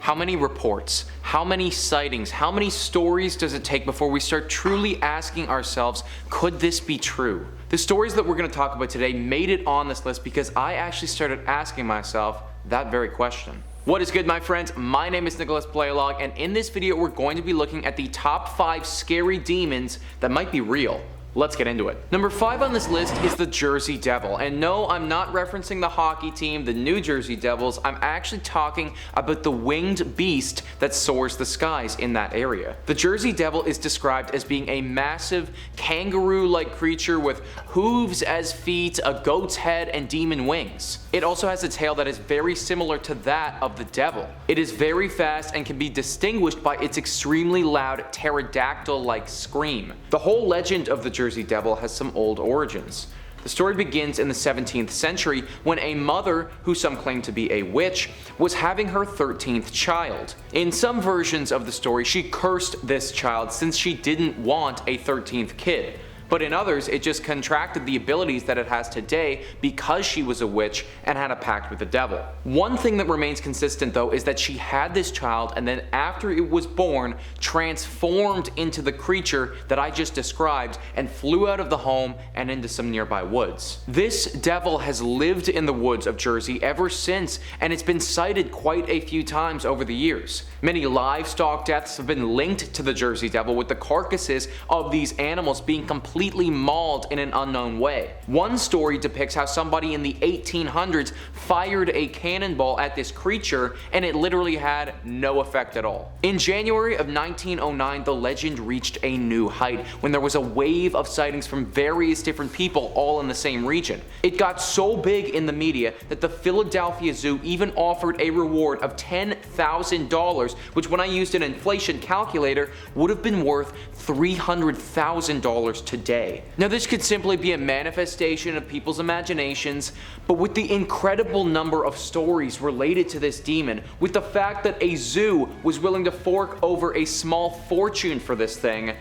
How many reports? How many sightings? How many stories does it take before we start truly asking ourselves, could this be true? The stories that we're going to talk about today made it on this list because I actually started asking myself that very question. What is good, my friends? My name is Nicholas Playlog, and in this video we're going to be looking at the top 5 scary demons that might be real. Let's get into it. Number 5 on this list is the Jersey Devil. And no, I'm not referencing the hockey team, the New Jersey Devils. I'm actually talking about the winged beast that soars the skies in that area. The Jersey Devil is described as being a massive kangaroo-like creature with hooves as feet, a goat's head, and demon wings. It also has a tail that is very similar to that of the devil. It is very fast and can be distinguished by its extremely loud pterodactyl-like scream. The whole legend of the Jersey Devil has some old origins. The story begins in the 17th century when a mother, who some claim to be a witch, was having her 13th child. In some versions of the story, she cursed this child since she didn't want a 13th kid. But in others, it just contracted the abilities that it has today because she was a witch and had a pact with the devil. One thing that remains consistent though is that she had this child and then after it was born, transformed into the creature that I just described and flew out of the home and into some nearby woods. This devil has lived in the woods of Jersey ever since, and it's been sighted quite a few times over the years. Many livestock deaths have been linked to the Jersey Devil, with the carcasses of these animals being completely mauled in an unknown way. One story depicts how somebody in the 1800s fired a cannonball at this creature and it literally had no effect at all. In January of 1909, the legend reached a new height when there was a wave of sightings from various different people all in the same region. It got so big in the media that the Philadelphia Zoo even offered a reward of $10,000, which when I used an inflation calculator would have been worth $300,000 today. Now this could simply be a manifestation of people's imaginations, but with the incredible number of stories related to this demon, with the fact that a zoo was willing to fork over a small fortune for this thing,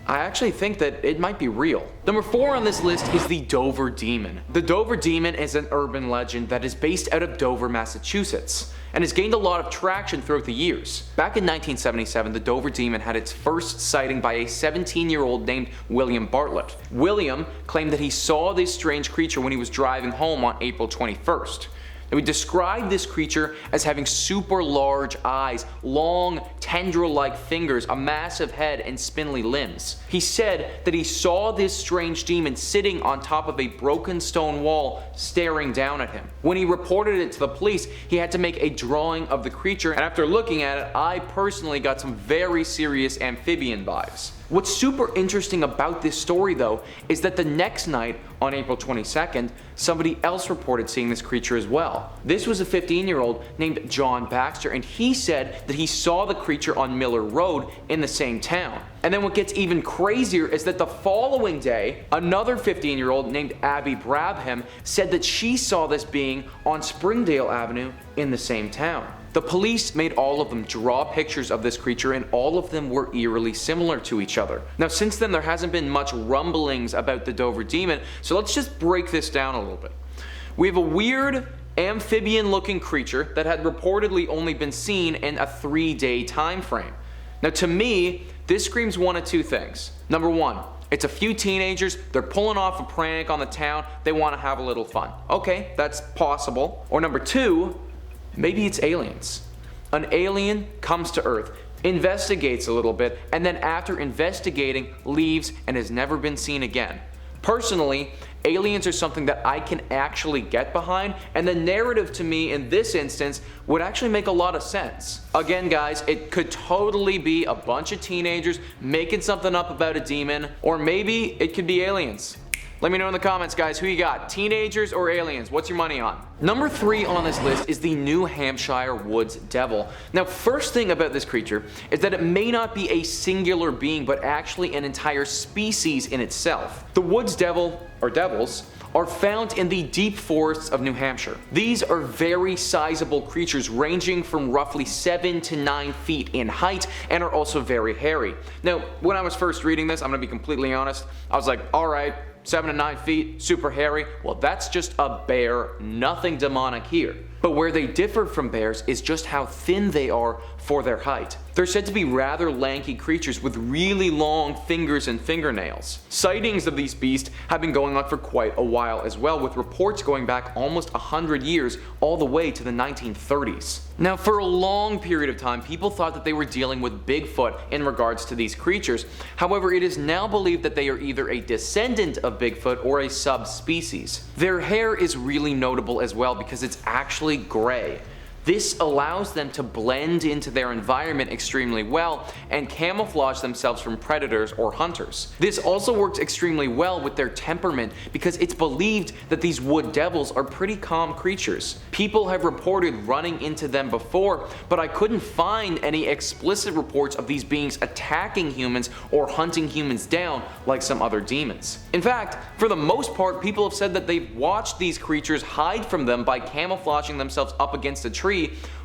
I actually think that it might be real. Number 4 on this list is the Dover Demon. The Dover Demon is an urban legend that is based out of Dover, Massachusetts, and has gained a lot of traction throughout the years. Back in 1977, the Dover Demon had its first sighting by a 17-year-old named William Bartlett. William claimed that he saw this strange creature when he was driving home on April 21st. Now, he described this creature as having super large eyes, long tendril-like fingers, a massive head, and spindly limbs. He said that he saw this strange demon sitting on top of a broken stone wall, staring down at him. When he reported it to the police, he had to make a drawing of the creature, and after looking at it, I personally got some very serious amphibian vibes. What's super interesting about this story though is that the next night, on April 22nd, somebody else reported seeing this creature as well. This was a 15-year-old named John Baxter, and he said that he saw the creature on Miller Road in the same town. And then what gets even crazier is that the following day, another 15-year-old named Abby Brabham said that she saw this being on Springdale Avenue in the same town. The police made all of them draw pictures of this creature, and all of them were eerily similar to each other. Now since then there hasn't been much rumblings about the Dover Demon, so let's just break this down a little bit. We have a weird amphibian looking creature that had reportedly only been seen in a 3-day time frame. Now to me, this screams one of two things. Number 1, it's a few teenagers, they're pulling off a prank on the town, they want to have a little fun. Okay, that's possible. Or number 2, maybe it's aliens. An alien comes to Earth, investigates a little bit, and then after investigating, leaves and has never been seen again. Personally, aliens are something that I can actually get behind, and the narrative to me in this instance would actually make a lot of sense. Again guys, it could totally be a bunch of teenagers making something up about a demon, or maybe it could be aliens. Let me know in the comments, guys, who you got, teenagers or aliens? What's your money on? Number 3 on this list is the New Hampshire Woods Devil. Now, first thing about this creature is that it may not be a singular being, but actually an entire species in itself. The Woods Devil, or devils, are found in the deep forests of New Hampshire. These are very sizable creatures ranging from roughly 7 to 9 feet in height and are also very hairy. Now, when I was first reading this, I'm gonna be completely honest, I was like, alright, 7 to 9 feet, super hairy, well that's just a bear, nothing demonic here. but where they differ from bears is just how thin they are for their height. They're said to be rather lanky creatures with really long fingers and fingernails. Sightings of these beasts have been going on for quite a while as well, with reports going back almost 100 years all the way to the 1930s. Now, for a long period of time, people thought that they were dealing with Bigfoot in regards to these creatures. However, it is now believed that they are either a descendant of Bigfoot or a subspecies. Their hair is really notable as well because it's actually gray. This allows them to blend into their environment extremely well and camouflage themselves from predators or hunters. This also works extremely well with their temperament because it's believed that these wood devils are pretty calm creatures. People have reported running into them before, but I couldn't find any explicit reports of these beings attacking humans or hunting humans down like some other demons. In fact, for the most part, people have said that they've watched these creatures hide from them by camouflaging themselves up against a tree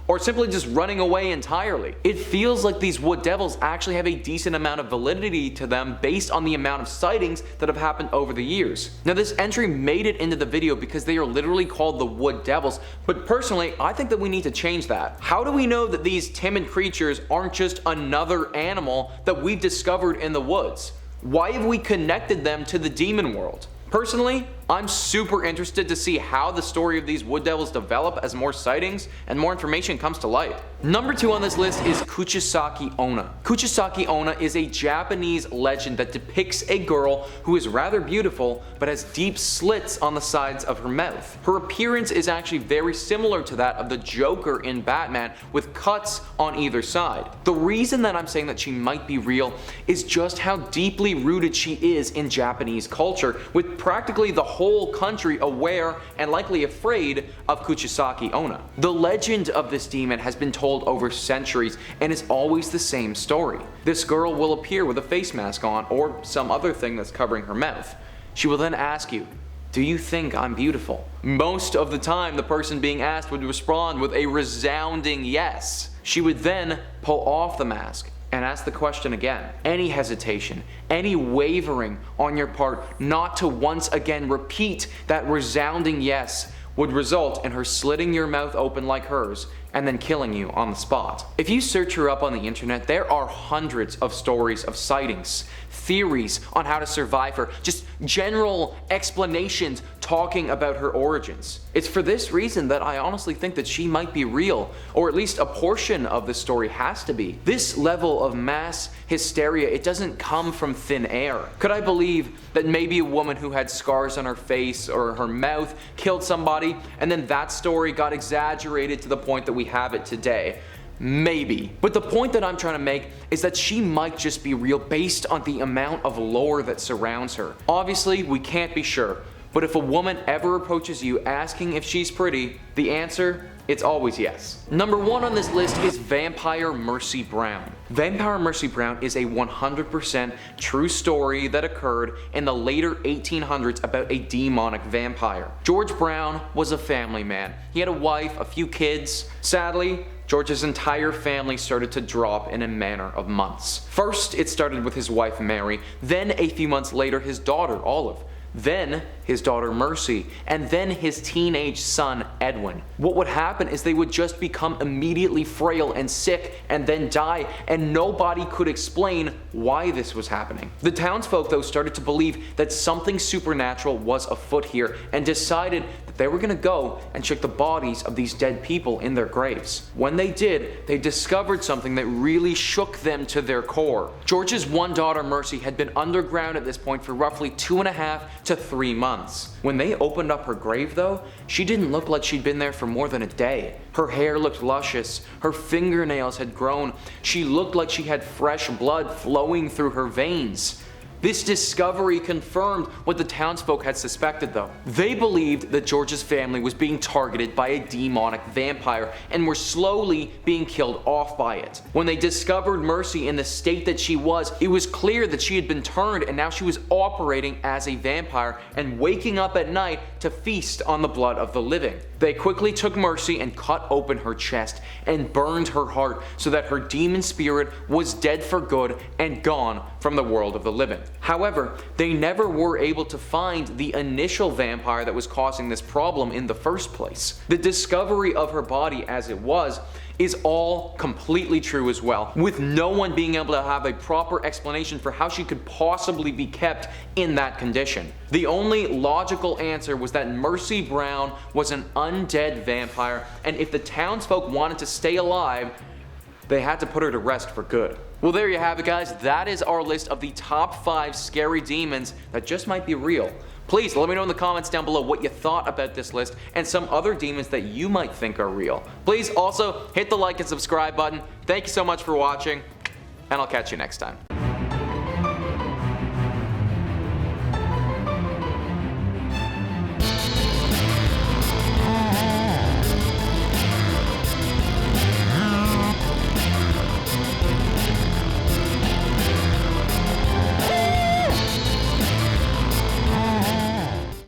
or simply just running away entirely. It feels like these wood devils actually have a decent amount of validity to them based on the amount of sightings that have happened over the years. Now, this entry made it into the video because they are literally called the wood devils, but personally I think that we need to change that. How do we know that these timid creatures aren't just another animal that we've discovered in the woods? Why have we connected them to the demon world? Personally, I'm super interested to see how the story of these wood devils develop as more sightings and more information comes to light. Number 2 on this list is Kuchisake Onna. Kuchisake Onna is a Japanese legend that depicts a girl who is rather beautiful but has deep slits on the sides of her mouth. Her appearance is actually very similar to that of the Joker in Batman, with cuts on either side. The reason that I'm saying that she might be real is just how deeply rooted she is in Japanese culture, with practically the whole country aware and likely afraid of Kuchisake Onna. The legend of this demon has been told over centuries and is always the same story. This girl will appear with a face mask on or some other thing that's covering her mouth. She will then ask you, "Do you think I'm beautiful?" Most of the time, the person being asked would respond with a resounding yes. She would then pull off the mask and ask the question again. Any hesitation, any wavering on your part not to once again repeat that resounding yes would result in her slitting your mouth open like hers and then killing you on the spot. If you search her up on the internet, there are hundreds of stories of sightings, theories on how to survive her, just general explanations talking about her origins. It's for this reason that I honestly think that she might be real, or at least a portion of the story has to be. This level of mass hysteria, it doesn't come from thin air. Could I believe that maybe a woman who had scars on her face or her mouth killed somebody, and then that story got exaggerated to the point that we have it today? Maybe. But the point that I'm trying to make is that she might just be real based on the amount of lore that surrounds her. Obviously, we can't be sure, but if a woman ever approaches you asking if she's pretty, the answer, it's always yes. Number 1 on this list is Vampire Mercy Brown. Vampire Mercy Brown is a 100% true story that occurred in the later 1800s about a demonic vampire. George Brown was a family man. He had a wife, a few kids. Sadly, George's entire family started to drop in a matter of months. First, it started with his wife Mary, then a few months later his daughter Olive, then his daughter Mercy, and then his teenage son Edwin. What would happen is they would just become immediately frail and sick and then die, and nobody could explain why this was happening. The townsfolk though started to believe that something supernatural was afoot here and decided that they were going to go and check the bodies of these dead people in their graves. When they did, they discovered something that really shook them to their core. George's one daughter Mercy had been underground at this point for roughly 2.5 to 3 months. When they opened up her grave though, she didn't look like she'd been there for more than a day. Her hair looked luscious, her fingernails had grown, she looked like she had fresh blood flowing through her veins. This discovery confirmed what the townsfolk had suspected though. They believed that George's family was being targeted by a demonic vampire and were slowly being killed off by it. When they discovered Mercy in the state that she was, it was clear that she had been turned and now she was operating as a vampire and waking up at night to feast on the blood of the living. They quickly took Mercy and cut open her chest and burned her heart so that her demon spirit was dead for good and gone from the world of the living. However, they never were able to find the initial vampire that was causing this problem in the first place. The discovery of her body as it was is all completely true as well, with no one being able to have a proper explanation for how she could possibly be kept in that condition. The only logical answer was that Mercy Brown was an undead vampire, and if the townsfolk wanted to stay alive, they had to put her to rest for good. Well, there you have it, guys. That is our list of the top 5 scary demons that just might be real. Please let me know in the comments down below what you thought about this list and some other demons that you might think are real. Please also hit the like and subscribe button. Thank you so much for watching, and I'll catch you next time.